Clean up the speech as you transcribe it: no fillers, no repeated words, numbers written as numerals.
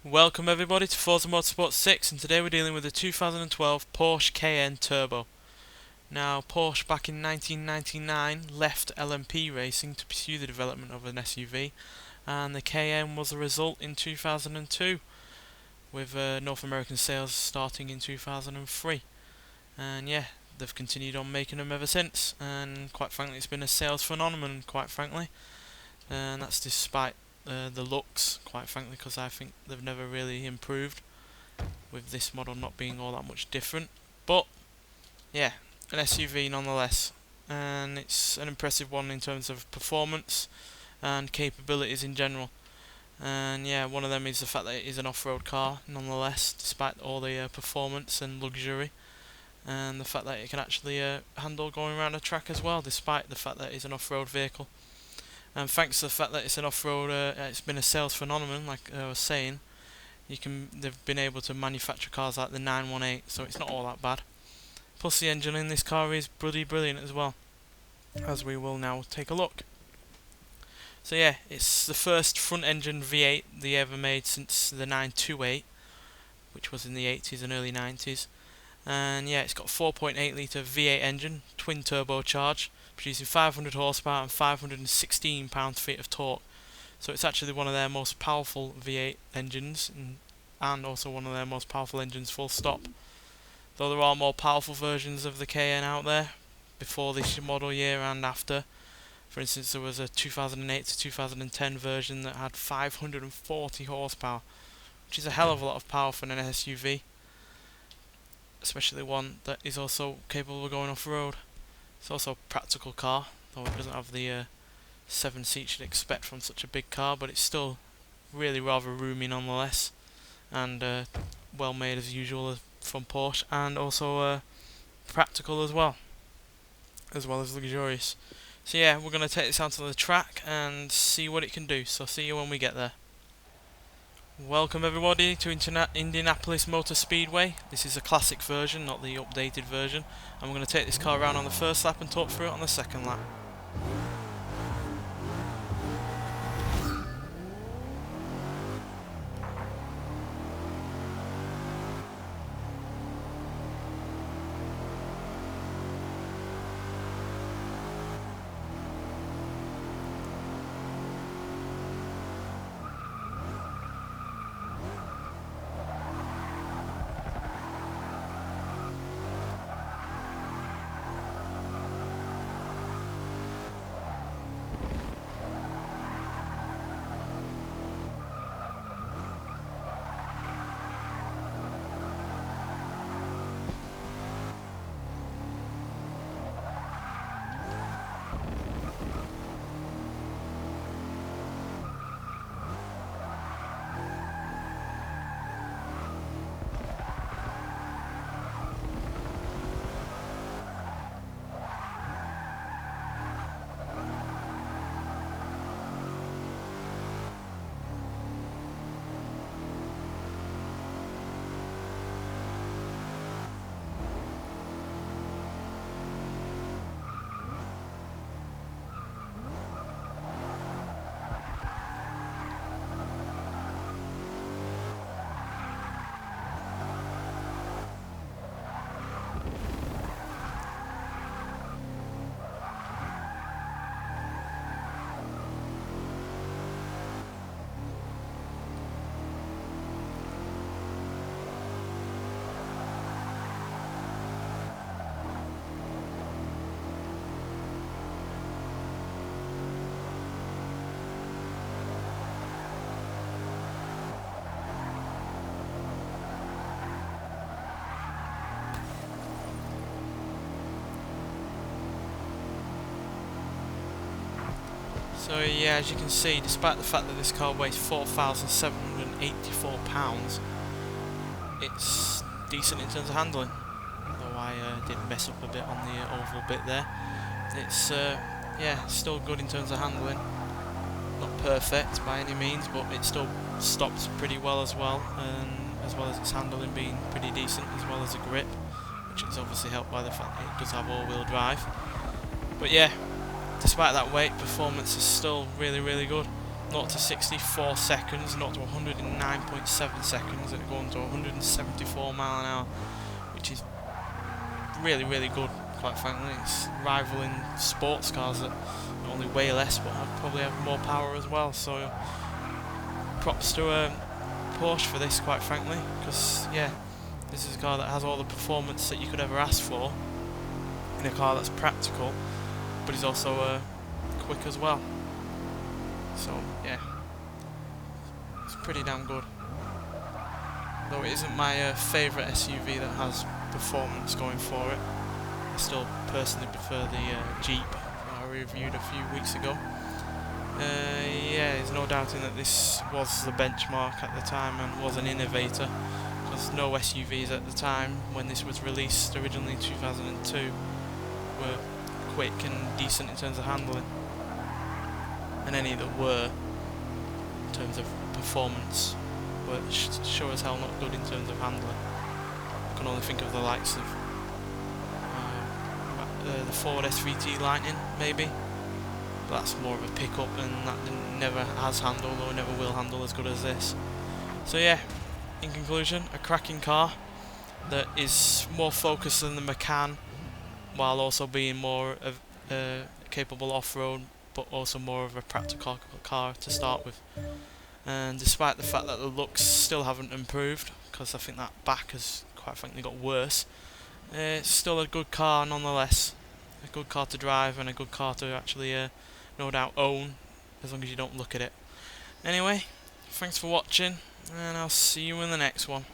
Welcome everybody to Forza Motorsport 6, and today we're dealing with the 2012 Porsche Cayenne Turbo. Now, Porsche back in 1999 left LMP racing to pursue the development of an SUV, and the Cayenne was the result in 2002, with North American sales starting in 2003. And yeah, they've continued on making them ever since, and quite frankly it's been a sales phenomenon, quite frankly, and that's despite the looks, quite frankly, because I think they've never really improved, with this model not being all that much different. But yeah, an SUV nonetheless, and it's an impressive one in terms of performance and capabilities in general. And yeah, one of them is the fact that it is an off-road car nonetheless, despite all the performance and luxury, and the fact that it can actually handle going around a track as well, despite the fact that it's an off-road vehicle. And thanks to the fact that it's an off-road, it's been a sales phenomenon, like I was saying. They've been able to manufacture cars like the 918, so it's not all that bad. Plus, the engine in this car is bloody brilliant as well, as we will now take a look. So yeah, it's the first front-engine V8 they ever made since the 928, which was in the 80s and early 90s. And yeah, it's got a 4.8 litre V8 engine, twin turbocharged, producing 500 horsepower and 516 pound-feet of torque. So it's actually one of their most powerful V8 engines, and also one of their most powerful engines full stop. Though there are more powerful versions of the Cayenne out there, before this model year and after. For instance, there was a 2008 to 2010 version that had 540 horsepower, which is a hell of a lot of power for an SUV, especially one that is also capable of going off-road. It's also a practical car, though it doesn't have the 7 seats you'd expect from such a big car, but it's still really rather roomy nonetheless, and well made as usual from Porsche, and also practical as well as luxurious. So yeah, we're going to take this out to the track and see what it can do, so see you when we get there. Welcome everybody to Indianapolis Motor Speedway. This is a classic version, not the updated version, and we're going to take this car around on the first lap and talk through it on the second lap. So yeah, as you can see, despite the fact that this car weighs 4,784 pounds, it's decent in terms of handling. Though I did mess up a bit on the oval bit there. It's yeah, still good in terms of handling. Not perfect by any means, but it still stops pretty well, and as well as its handling being pretty decent, as well as the grip, which is obviously helped by the fact that it does have all-wheel drive. But yeah, despite that weight, performance is still really, really good. 0 to 64 seconds, 0 to 109.7 seconds, and going to 174 mile an hour, which is really, really good, quite frankly. It's rivaling sports cars that not only weigh less but probably have more power as well. So props to Porsche for this, quite frankly, because yeah, this is a car that has all the performance that you could ever ask for in a car that's practical, but is also quick as well. So yeah, it's pretty damn good. Though it isn't my favourite SUV that has performance going for it. I still personally prefer the Jeep that I reviewed a few weeks ago. Yeah, there's no doubting that this was the benchmark at the time and was an innovator, because no SUVs at the time when this was released originally in 2002 were quick and decent in terms of handling, and any that were in terms of performance were sure as hell not good in terms of handling. I can only think of the likes of the Ford SVT Lightning, maybe. But that's more of a pickup, and that never has handled or never will handle as good as this. So yeah, in conclusion, a cracking car that is more focused than the Macan, while also being more of capable off-road, but also more of a practical car to start with. And despite the fact that the looks still haven't improved, because I think that back has quite frankly got worse, it's still a good car nonetheless. A good car to drive and a good car to actually no doubt own, as long as you don't look at it. Anyway, thanks for watching, and I'll see you in the next one.